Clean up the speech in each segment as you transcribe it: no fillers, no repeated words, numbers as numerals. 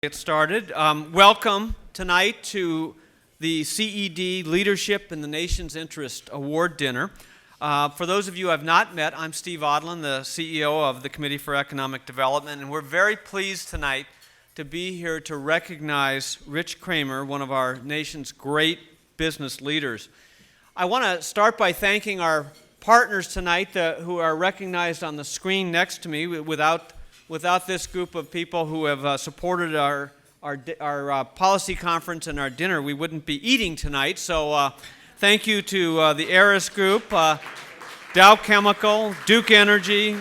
Get started. Welcome tonight to the CED Leadership in the Nation's Interest Award Dinner. For those of you who have not met, I'm Steve Odland, the CEO of the Committee for Economic Development, and we're very pleased tonight to be here to recognize Rich Kramer, one of our nation's great business leaders. I want to start by thanking our partners tonight who are recognized on the screen next to me. Without this group of people who have supported our policy conference and our dinner, we wouldn't be eating tonight. So thank you to the Eris Group, Dow Chemical, Duke Energy,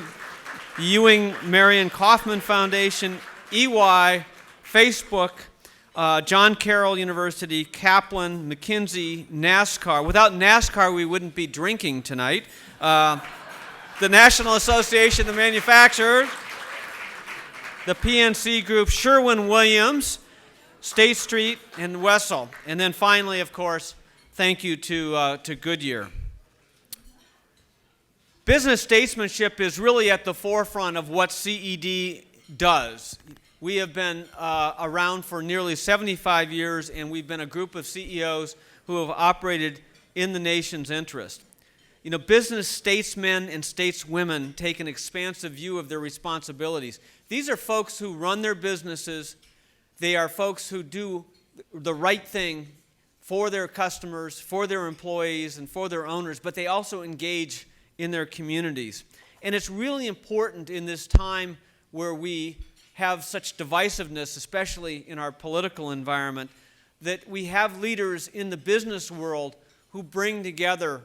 Ewing Marion Kauffman Foundation, EY, Facebook, John Carroll University, Kaplan, McKinsey, NASCAR. Without NASCAR, we wouldn't be drinking tonight. The National Association of Manufacturers, the PNC Group, Sherwin-Williams, State Street, and Wessel. And then finally, of course, thank you to Goodyear. Business statesmanship is really at the forefront of what CED does. We have been around for nearly 75 years, and we've been a group of CEOs who have operated in the nation's interest. You know, business statesmen and stateswomen take an expansive view of their responsibilities. These are folks who run their businesses. They are folks who do the right thing for their customers, for their employees, and for their owners, but they also engage in their communities. And it's really important in this time where we have such divisiveness, especially in our political environment, that we have leaders in the business world who bring together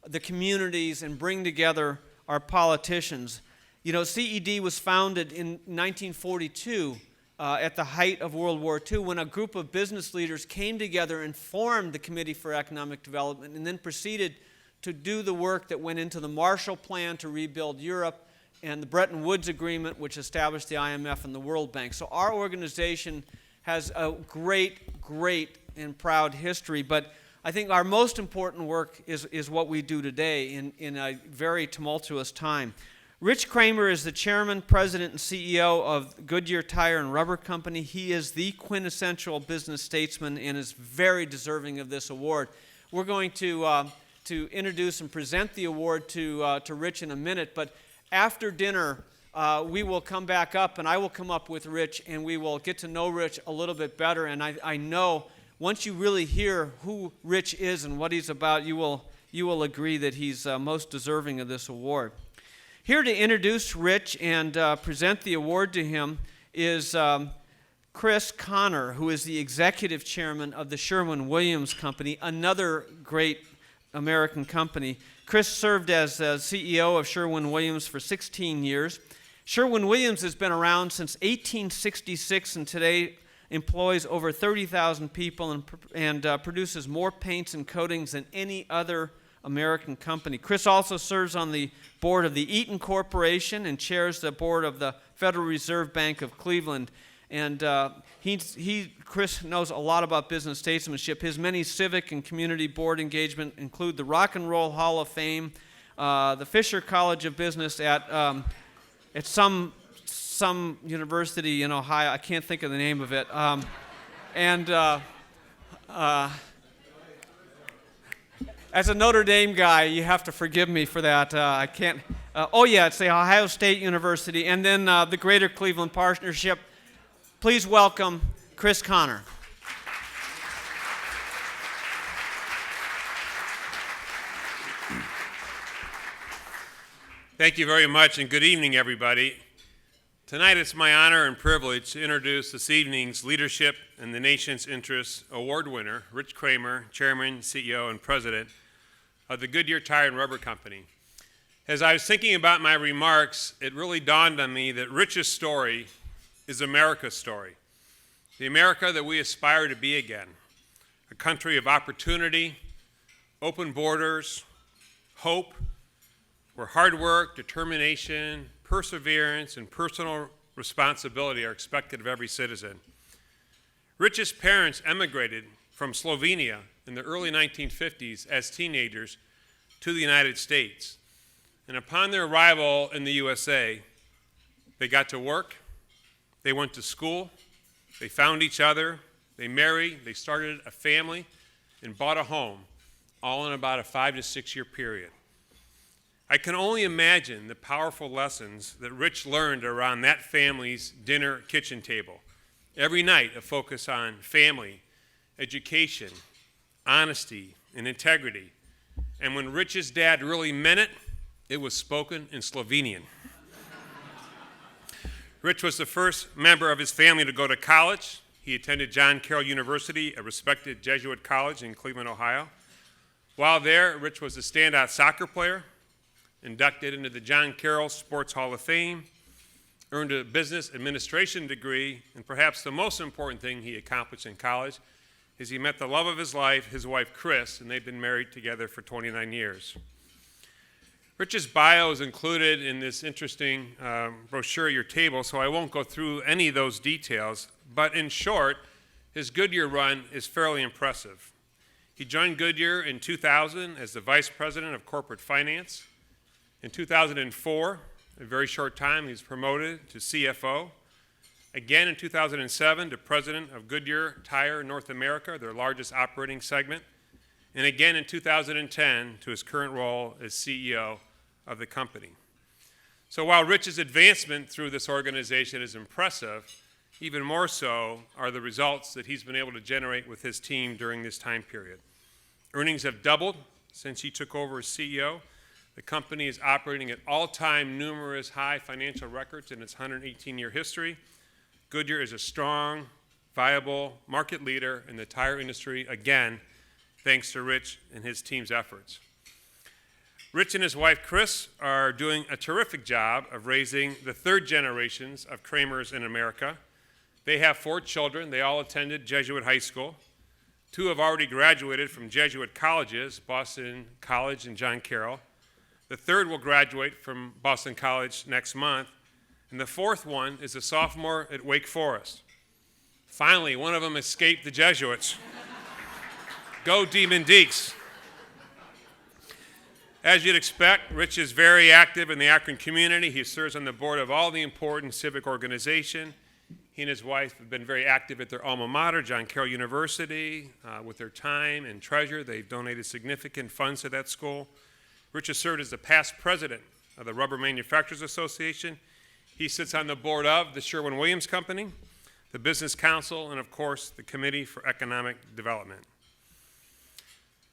the communities and bring together our politicians. You know, CED was founded in 1942 at the height of World War II when a group of business leaders came together and formed the Committee for Economic Development and then proceeded to do the work that went into the Marshall Plan to rebuild Europe and the Bretton Woods Agreement, which established the IMF and the World Bank. So our organization has a great and proud history, but I think our most important work is what we do today in a very tumultuous time. Rich Kramer is the chairman, president, and CEO of Goodyear Tire and Rubber Company. He is the quintessential business statesman and is very deserving of this award. We're going to introduce and present the award to Rich in a minute, but after dinner, we will come back up, and I will come up with Rich, and we will get to know Rich a little bit better, and I know once you really hear who Rich is and what he's about, you will agree that he's most deserving of this award. Here to introduce Rich and present the award to him is Chris Conner, who is the executive chairman of the Sherwin-Williams Company, another great American company. Chris served as CEO of Sherwin-Williams for 16 years. Sherwin-Williams has been around since 1866 and today employs over 30,000 people and produces more paints and coatings than any other American company. Chris also serves on the board of the Eaton Corporation and chairs the board of the Federal Reserve Bank of Cleveland. And Chris knows a lot about business statesmanship. His many civic and community board engagement include the Rock and Roll Hall of Fame, the Fisher College of Business at some university in Ohio. I can't think of the name of it. As a Notre Dame guy, you have to forgive me for that. I can't. It's the Ohio State University, and then the Greater Cleveland Partnership. Please welcome Chris Conner. Thank you very much, and good evening, everybody. Tonight it's my honor and privilege to introduce this evening's Leadership in the Nation's Interest Award winner, Rich Kramer, Chairman, CEO, and President of the Goodyear Tire and Rubber Company. As I was thinking about my remarks, it really dawned on me that Rich's story is America's story, the America that we aspire to be again, a country of opportunity, open borders, hope, where hard work, determination, perseverance, and personal responsibility are expected of every citizen. Rich's parents emigrated from Slovenia in the early 1950s as teenagers to the United States. And upon their arrival in the USA, they got to work, they went to school, They found each other, they married, they started a family, and bought a home, all in about a 5 to 6 year period. I can only imagine the powerful lessons that Rich learned around that family's dinner kitchen table. Every night, a focus on family, education, honesty, and integrity. And when Rich's dad really meant it, it was spoken in Slovenian. Rich was the first member of his family to go to college. He attended John Carroll University, a respected Jesuit college in Cleveland, Ohio. While there, Rich was a standout soccer player, inducted into the John Carroll Sports Hall of Fame, earned a business administration degree, and perhaps the most important thing he accomplished in college is he met the love of his life, his wife Chris, and they've been married together for 29 years. Rich's bio is included in this interesting brochure at your table, so I won't go through any of those details, but in short, his Goodyear run is fairly impressive. He joined Goodyear in 2000 as the Vice President of Corporate Finance. In 2004, a very short time, he was promoted to CFO. Again in 2007 to President of Goodyear Tire North America, their largest operating segment. And again in 2010 to his current role as CEO of the company. So while Rich's advancement through this organization is impressive, even more so are the results that he's been able to generate with his team during this time period. Earnings have doubled since he took over as CEO. The company is operating at all-time numerous high financial records in its 118-year history. Goodyear is a strong, viable market leader in the tire industry, again, thanks to Rich and his team's efforts. Rich and his wife, Chris, are doing a terrific job of raising the third generations of Kramers in America. They have 4 children. They all attended Jesuit high school. 2 have already graduated from Jesuit colleges, Boston College and John Carroll. The third will graduate from Boston College next month. And the 4th one is a sophomore at Wake Forest. Finally, one of them escaped the Jesuits. Go Demon Deacs. As you'd expect, Rich is very active in the Akron community. He serves on the board of all the important civic organizations. He and his wife have been very active at their alma mater, John Carroll University, with their time and treasure. They've donated significant funds to that school. Rich has served as the past president of the Rubber Manufacturers Association. He sits on the board of the Sherwin-Williams Company, the Business Council, and of course, the Committee for Economic Development.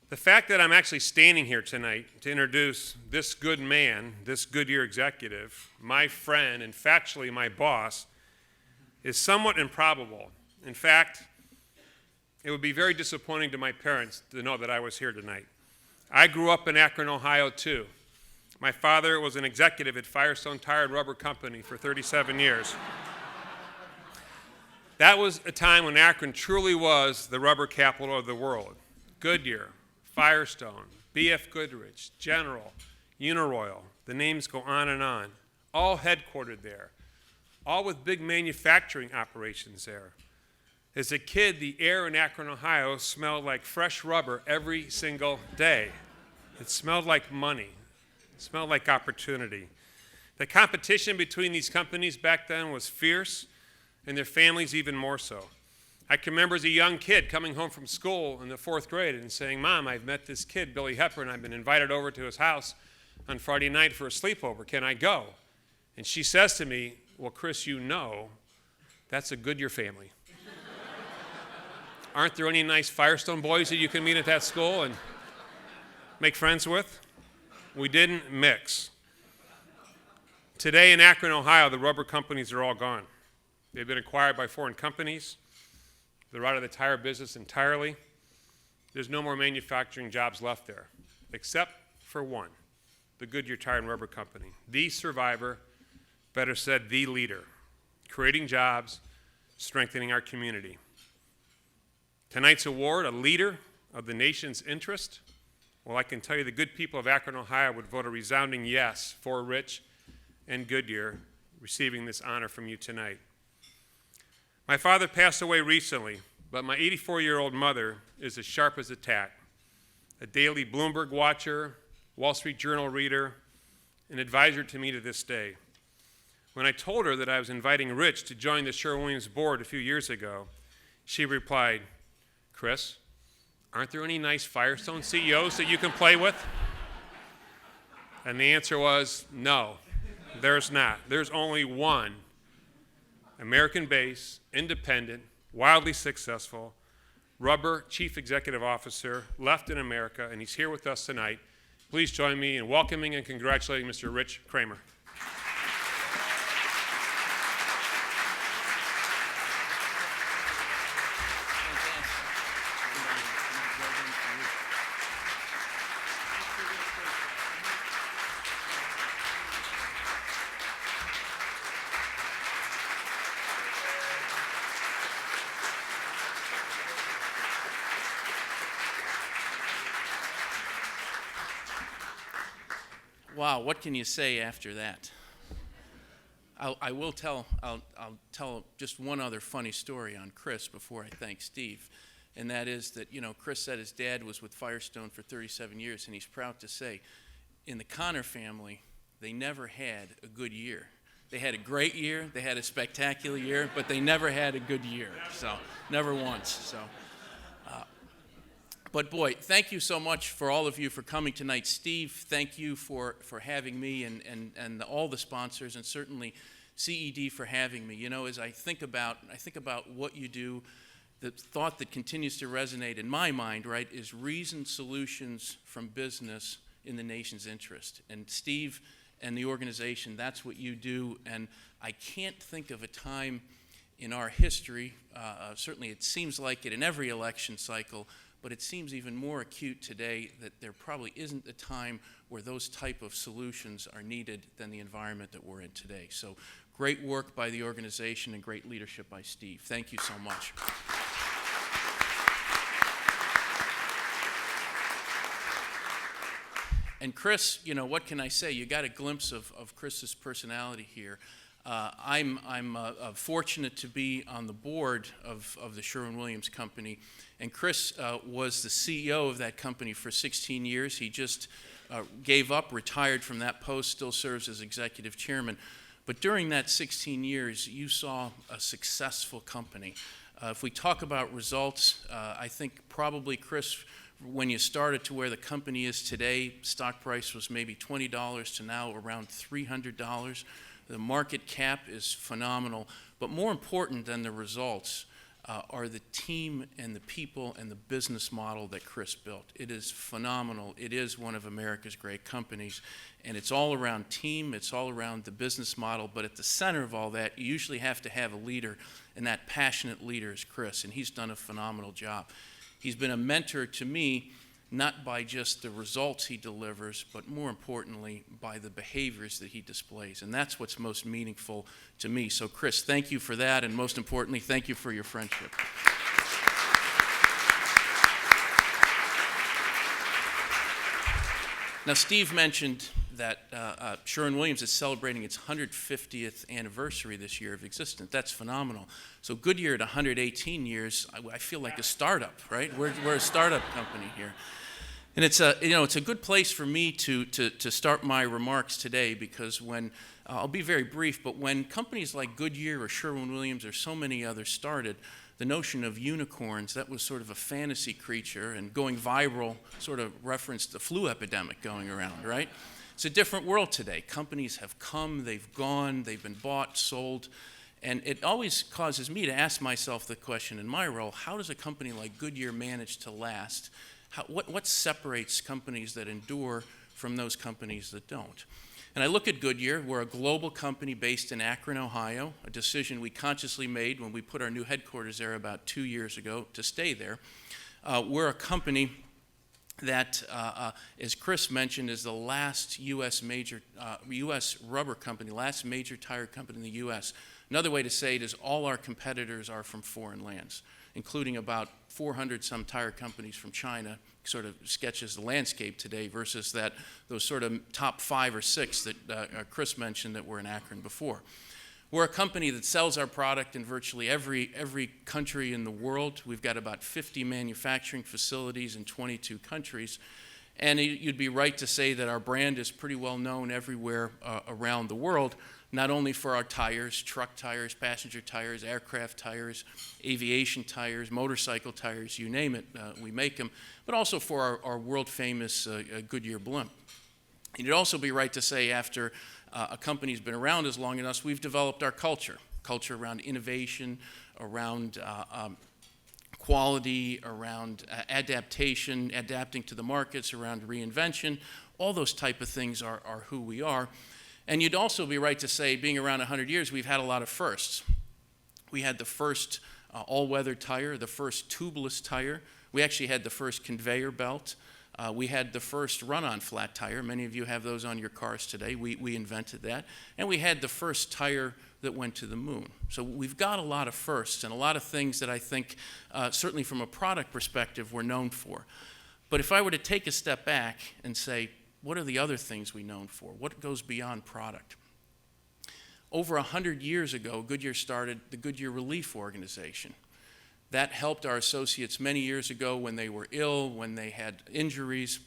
The fact that I'm actually standing here tonight to introduce this good man, this Goodyear executive, my friend and factually my boss, is somewhat improbable. In fact, it would be very disappointing to my parents to know that I was here tonight. I grew up in Akron, Ohio, too. My father was an executive at Firestone Tire and Rubber Company for 37 years. That was a time when Akron truly was the rubber capital of the world. Goodyear, Firestone, B.F. Goodrich, General, Uniroyal, the names go on, all headquartered there, all with big manufacturing operations there. As a kid, the air in Akron, Ohio smelled like fresh rubber every single day. It smelled like money. It smelled like opportunity. The competition between these companies back then was fierce, and their families even more so. I can remember as a young kid coming home from school in the 4th grade and saying, "Mom, I've met this kid, Billy Hepburn. I've been invited over to his house on Friday night for a sleepover. Can I go?" And she says to me, "Well, Chris, you know, that's a Goodyear family. Aren't there any nice Firestone boys that you can meet at that school and make friends with?" We didn't mix. Today in Akron, Ohio, the rubber companies are all gone. They've been acquired by foreign companies. They're out of the tire business entirely. There's no more manufacturing jobs left there, except for one, the Goodyear Tire and Rubber Company, the survivor, better said, the leader, creating jobs, strengthening our community. Tonight's award, a leader of the nation's interest. Well, I can tell you the good people of Akron, Ohio would vote a resounding yes for Rich and Goodyear receiving this honor from you tonight. My father passed away recently, but my 84-year-old mother is as sharp as a tack, a daily Bloomberg watcher, Wall Street Journal reader, an advisor to me to this day. When I told her that I was inviting Rich to join the Sherwin-Williams board a few years ago, she replied, "Chris, aren't there any nice Firestone CEOs that you can play with?" And the answer was, no, there's not. There's only one American-based, independent, wildly successful rubber chief executive officer left in America, and he's here with us tonight. Please join me in welcoming and congratulating Mr. Rich Kramer. Wow, what can you say after that? I'll tell just one other funny story on Chris before I thank Steve, and that is that, Chris said his dad was with Firestone for 37 years, and he's proud to say, in the Connor family, they never had a good year. They had a great year, they had a spectacular year, but they never had a good year, so never once. So. But boy, thank you so much for all of you for coming tonight. Steve, thank you for having me and all the sponsors, and certainly CED for having me. As I think about what you do, the thought that continues to resonate in my mind, right, is reasoned solutions from business in the nation's interest. And Steve and the organization, that's what you do. And I can't think of a time in our history, certainly it seems like it in every election cycle, but it seems even more acute today that there probably isn't a time where those type of solutions are needed than the environment that we're in today. So great work by the organization and great leadership by Steve. Thank you so much. And Chris, what can I say? You got a glimpse of Chris's personality here. I'm fortunate to be on the board of the Sherwin-Williams Company, and Chris was the CEO of that company for 16 years. He just gave up, retired from that post, still serves as executive chairman. But during that 16 years, you saw a successful company. If we talk about results, I think probably, Chris, when you started to where the company is today, stock price was maybe $20 to now around $300. The market cap is phenomenal, but more important than the results are the team and the people and the business model that Chris built. It is phenomenal. It is one of America's great companies, and it's all around team, it's all around the business model, but at the center of all that, you usually have to have a leader, and that passionate leader is Chris, and he's done a phenomenal job. He's been a mentor to me, not by just the results he delivers, but more importantly, by the behaviors that he displays. And that's what's most meaningful to me. So Chris, thank you for that, and most importantly, thank you for your friendship. Now, Steve mentioned that Sherwin-Williams is celebrating its 150th anniversary this year of existence. That's phenomenal. So Goodyear at 118 years, I feel like a startup, right? We're a startup company here. And it's a good place for me to start my remarks today, because I'll be very brief, but when companies like Goodyear or Sherwin-Williams or so many others started, the notion of unicorns, that was sort of a fantasy creature, and going viral sort of referenced the flu epidemic going around, right? It's a different world today. Companies have come, they've gone, they've been bought, sold, and it always causes me to ask myself the question in my role, how does a company like Goodyear manage to last? What separates companies that endure from those companies that don't? And I look at Goodyear. We're a global company based in Akron, Ohio, a decision we consciously made when we put our new headquarters there about 2 years ago to stay there. We're a company that, as Chris mentioned, is the last U.S. rubber company, last major tire company in the U.S. Another way to say it is all our competitors are from foreign lands, including about 400 some tire companies from China. Sort of sketches the landscape today versus those sort of top 5 or 6 that Chris mentioned that were in Akron before. We're a company that sells our product in virtually every country in the world. We've got about 50 manufacturing facilities in 22 countries. And you'd be right to say that our brand is pretty well known everywhere around the world, not only for our tires, truck tires, passenger tires, aircraft tires, aviation tires, motorcycle tires, you name it, we make them, but also for our world-famous Goodyear blimp. And you'd also be right to say after a company's been around as long as us, we've developed our culture around innovation, around quality, around adaptation, adapting to the markets, around reinvention. All those type of things are who we are. And you'd also be right to say, being around 100 years, we've had a lot of firsts. We had the first all-weather tire, the first tubeless tire. We actually had the first conveyor belt. We had the first run-on flat tire. Many of you have those on your cars today. We invented that. And we had the first tire that went to the moon. So we've got a lot of firsts and a lot of things that I think, certainly from a product perspective, we're known for. But if I were to take a step back and say, what are the other things we're known for? What goes beyond product? Over 100 years ago, Goodyear started the Goodyear Relief Organization. That helped our associates many years ago when they were ill, when they had injuries.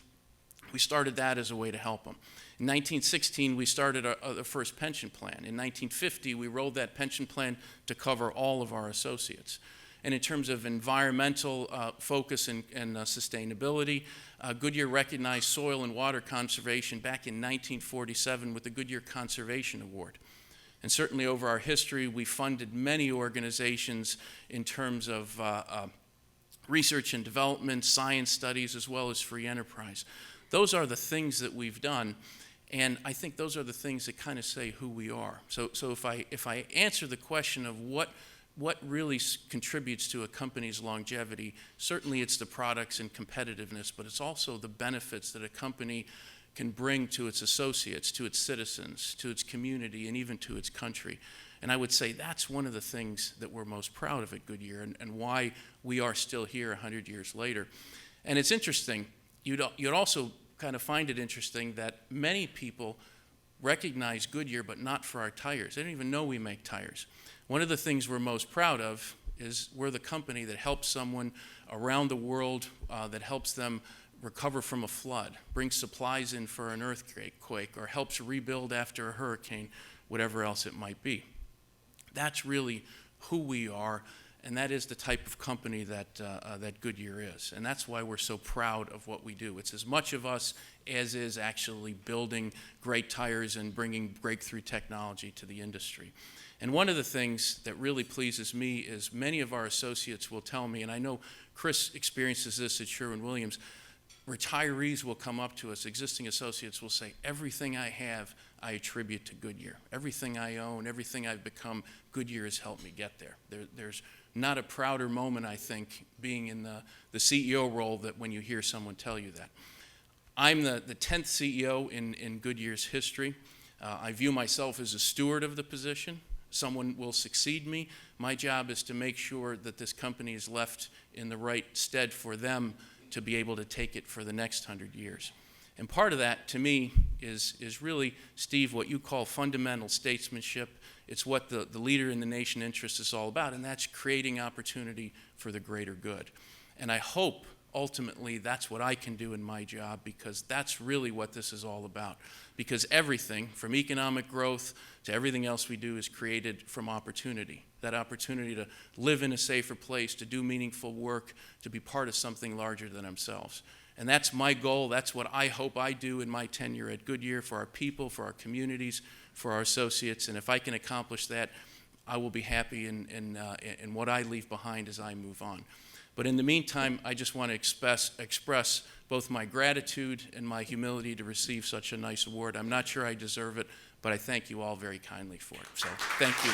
We started that as a way to help them. In 1916, we started the first pension plan. In 1950, we rolled that pension plan to cover all of our associates. And in terms of environmental focus and sustainability, Goodyear recognized soil and water conservation back in 1947 with the Goodyear Conservation Award. And certainly over our history, we funded many organizations in terms of research and development, science studies, as well as free enterprise. Those are the things that we've done, and I think those are the things that kind of say who we are. So if I answer the question of what really contributes to a company's longevity, certainly it's the products and competitiveness, but it's also the benefits that a company can bring to its associates, to its citizens, to its community, and even to its country. And I would say that's one of the things that we're most proud of at Goodyear and why we are still here 100 years later. And it's interesting, you'd also kind of find it interesting that many people recognize Goodyear but not for our tires. They don't even know we make tires. One of the things we're most proud of is we're the company that helps someone around the world, that helps them recover from a flood, brings supplies in for an earthquake, or helps rebuild after a hurricane, whatever else it might be. That's really who we are, and that is the type of company that Goodyear is. And that's why we're so proud of what we do. It's as much of us as is actually building great tires and bringing breakthrough technology to the industry. And one of the things that really pleases me is many of our associates will tell me, and I know Chris experiences this at Sherwin-Williams, retirees will come up to us, existing associates will say, everything I have, I attribute to Goodyear. Everything I own, everything I've become, Goodyear has helped me get there. There's not a prouder moment, I think, being in the CEO role that when you hear someone tell you that. I'm the 10th CEO in Goodyear's history. I view myself as a steward of the position. Someone will succeed me. My job is to make sure that this company is left in the right stead for them to be able to take it for the next 100 years. And part of that, to me, is really, Steve, what you call fundamental statesmanship. It's what the leader in the nation interest is all about, and that's creating opportunity for the greater good. And I hope, ultimately, that's what I can do in my job, because that's really what this is all about. Because everything, from economic growth to everything else we do, is created from opportunity. That opportunity to live in a safer place, to do meaningful work, to be part of something larger than themselves. And that's my goal. That's what I hope I do in my tenure at Goodyear for our people, for our communities, for our associates. And if I can accomplish that, I will be happy in what I leave behind as I move on. But in the meantime, I just want to express both my gratitude and my humility to receive such a nice award. I'm not sure I deserve it, but I thank you all very kindly for it. So thank you.